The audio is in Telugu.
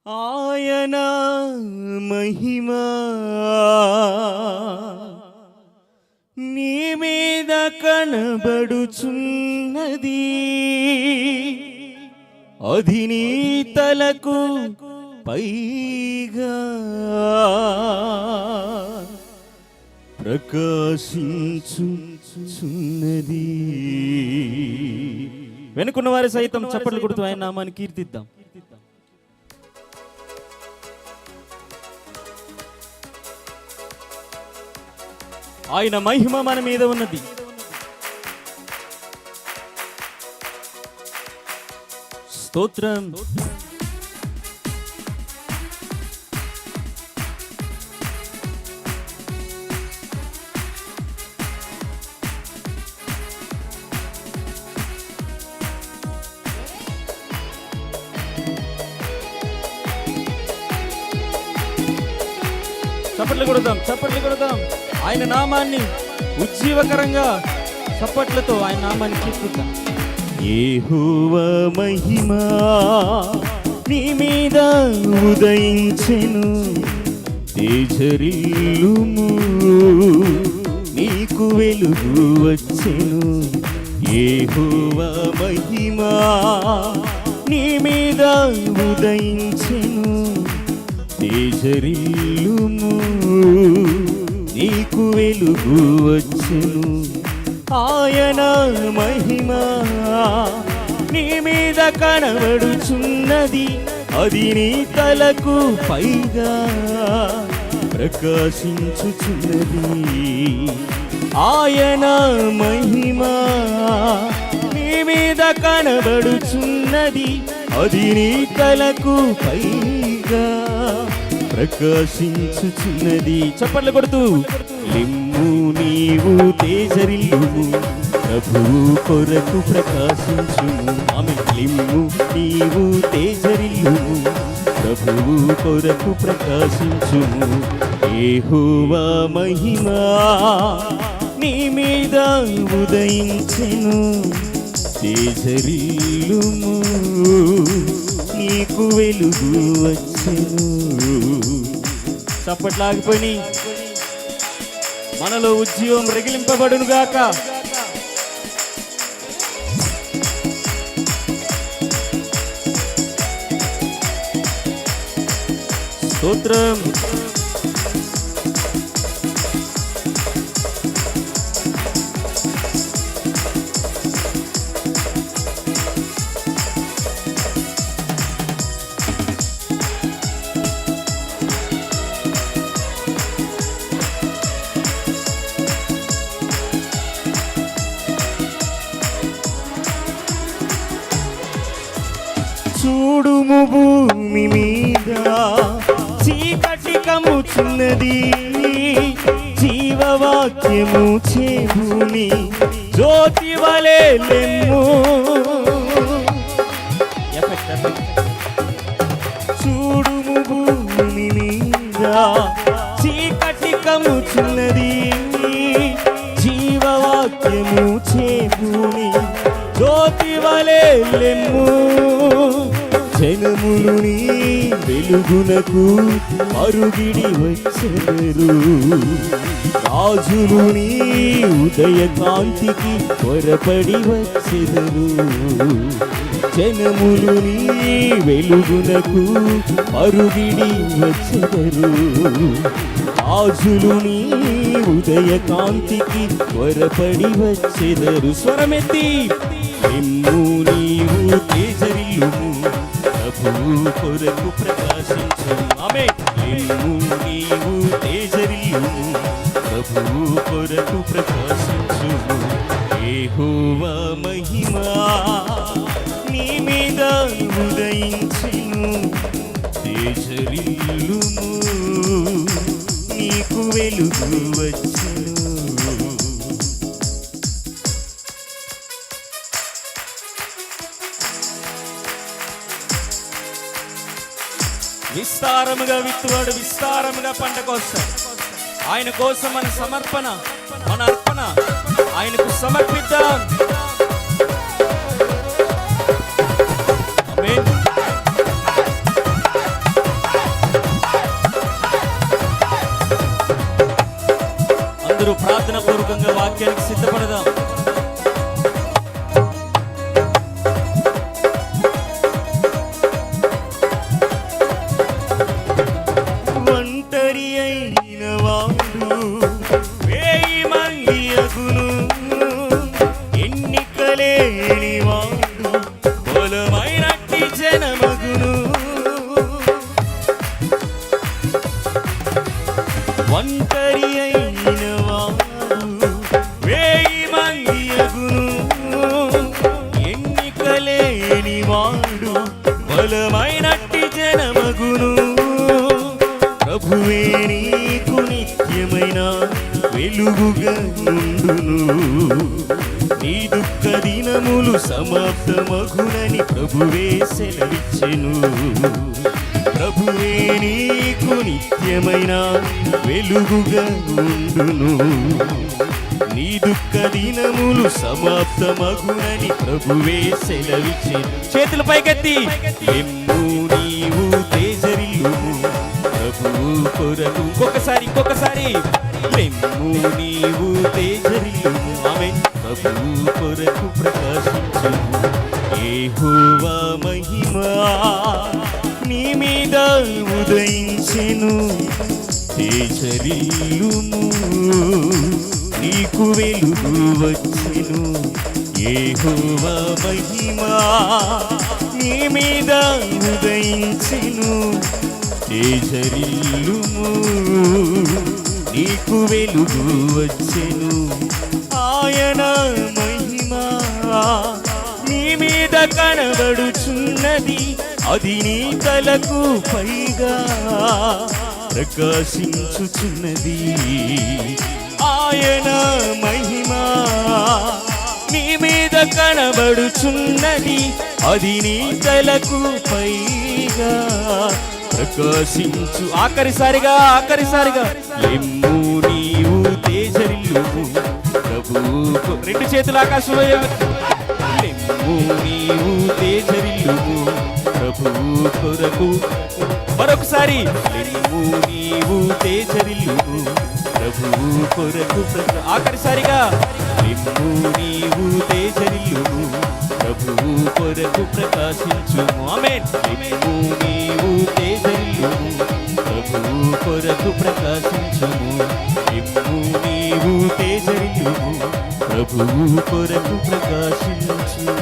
ఆయన మహిమా నీ మీద కనబడుచున్నది, అది నీ తలకు పైగా ప్రకాశించుచున్నది. వెనుకున్న వారి సైతం చప్పట్లు కొడుతూ ఆయన నామాన్ని కీర్తిద్దాం. ఆయన మహిమ మన మీద ఉన్నది. స్తోత్రం. చప్పట్లు కొడదాం, చప్పట్లు కొడదాం. ఆయన నామాన్ని ఉజ్జీవకరంగా చప్పట్లతో ఆయన నామాన్ని కీర్తిద్దాం. యెహోవా మహిమా నీ మీద ఉదయించెను, తేజరిల్లుము నీకు వెలుగు వచ్చెను. యెహోవా మహిమా నీ మీద ఉదయించెను, తేజరిల్లుము నీకు వెలుగు వచ్చెను. ఆయన మహిమా నీ మీద కనబడుచున్నది, అది నీ తలకు పైగా ప్రకాశించుచున్నది. ఆయన మహిమా నీ మీద కనబడుచున్నది, అది నీ తలకు పైగా ప్రకాశించుచున్నది. చప్పట్లు కొడుతూ లిమ్ము నీవు తేజరిల్లుము, ప్రభువు కొరకు ప్రకాశించుము. ఆమె లిమ్ము నీవు తేజరిల్లుము, ప్రభువు కొరకు ప్రకాశించుము. యెహోవా మహిమా నీ మీద ఉదయించెను, తేజరిల్లుము నీకు వెలుగు వచ్చెను. చప్పట్లాగిపోయి మనలో ఉజ్జీవం రగిలింపబడును గాక. స్తోత్రం. చూడుము భూమి మీద చీకటి కమ్ముచున్నది, జీవవాక్యము చేభూమి జ్యోతి వలె లెమ్ము. చూడుము భూమి మీద చీకటి కమ్ముచున్నది, జీవవాక్యము చేభూమి జ్యోతి వలె లెమ్ము. జనములు నీ వెలుగునకు అరుగిడి వచ్చెదరు, రాజులు నీ ఉదయ కాంతికి త్వరపడి వచ్చెదరు. జనములు నీ వెలుగునకు అరుగిడి వచ్చెదరు, రాజులు నీ ఉదయ కాంతికి త్వరపడి వచ్చెదరు. స్వరమెత్తి లిమ్ము నీవు తేజరిల్లుము, ప్రభువు కొరకు ప్రకాశించుము. ఆమేన్. లిమ్ము నీవు తేజరిల్లుము, ప్రభువు కొరకు ప్రకాశించుము. యెహోవా మహిమా నీ మీద ఉదయించెను, తేజరిల్లుము నీకు వెలుగు వచ్చెను. విస్తారముగా విత్తువాడు విస్తారముగా పంట కోస్తాడు. ఆయన కోసం మన సమర్పణ, మన అర్పణ ఆయనకు సమర్పిద్దాం. ఆమేన్. బలమైనట్టి జనమగును. ఒంటరి అయిన వాడు 1000 మంది అగును. ఎన్నికలేని వాడు బలమైనట్టి జనమగును. ప్రభువే నీకు నిత్యమైన వెలుగుగా నుండును. నీ దుఃఖ దినములు సమాప్తమగునని ప్రభువే సెలవిచ్చెను. ప్రభువే నీకు నిత్యమైన వెలుగుగా నుండును. నీ దుఃఖ దినములు సమాప్తమగునని ప్రభువే సెలవిచ్చెను. చేతుల పైకెత్తి ఎమ్ము నీవు తేజరిల్లుము ప్రభువు కొరకు. ఇంకొకసారి ఎమ్ము నీవు తేజరిల్లుము. ఆమేన్. ప్రభువు కొరకు ప్రకాశించుము. యెహోవా మహిమ నీ మీద ఉదయించెను. తేజరిల్లుము నీకు వెలుగు వచ్చెను. యెహోవా మహిమ నీ మీద ఉదయించెను. తేజరిల్లుము నీకు వెలుగు వచ్చెను. ఆయన మహిమ నీ మీద కనబడుచున్నది. అది నీ తలకు పైగా ప్రకాశించుచున్నది. ఆయన మహిమ నీ మీద కనబడుచున్నది. అది నీ తలకు పైగా ప్రకాశించు. ఆఖరిసారిగా ఎమ్ము నీవు తేజరిల్లుము ప్రభువు. 2 చేతులు ఆకాశంలో ఎమ్ము నీవు తేజరిల్లుము ప్రభువు కొరకు. మరొకసారి ఎమ్ము నీవు తేజరిల్లుము ప్రభువు కొరకు. ఆఖరిసారిగా ఎమ్ము నీవు తేజరిల్లుము ప్రభువు కొరకు ప్రకాశించుము. ఆమేన్. ఎమ్ము నీవు తేజరిల్లుము ప్రభువు కొరకు ప్రకాశించుము. ఎమ్ము నీవు తేజరిల్లుము ప్రభువు కొరకు ప్రకాశించుము.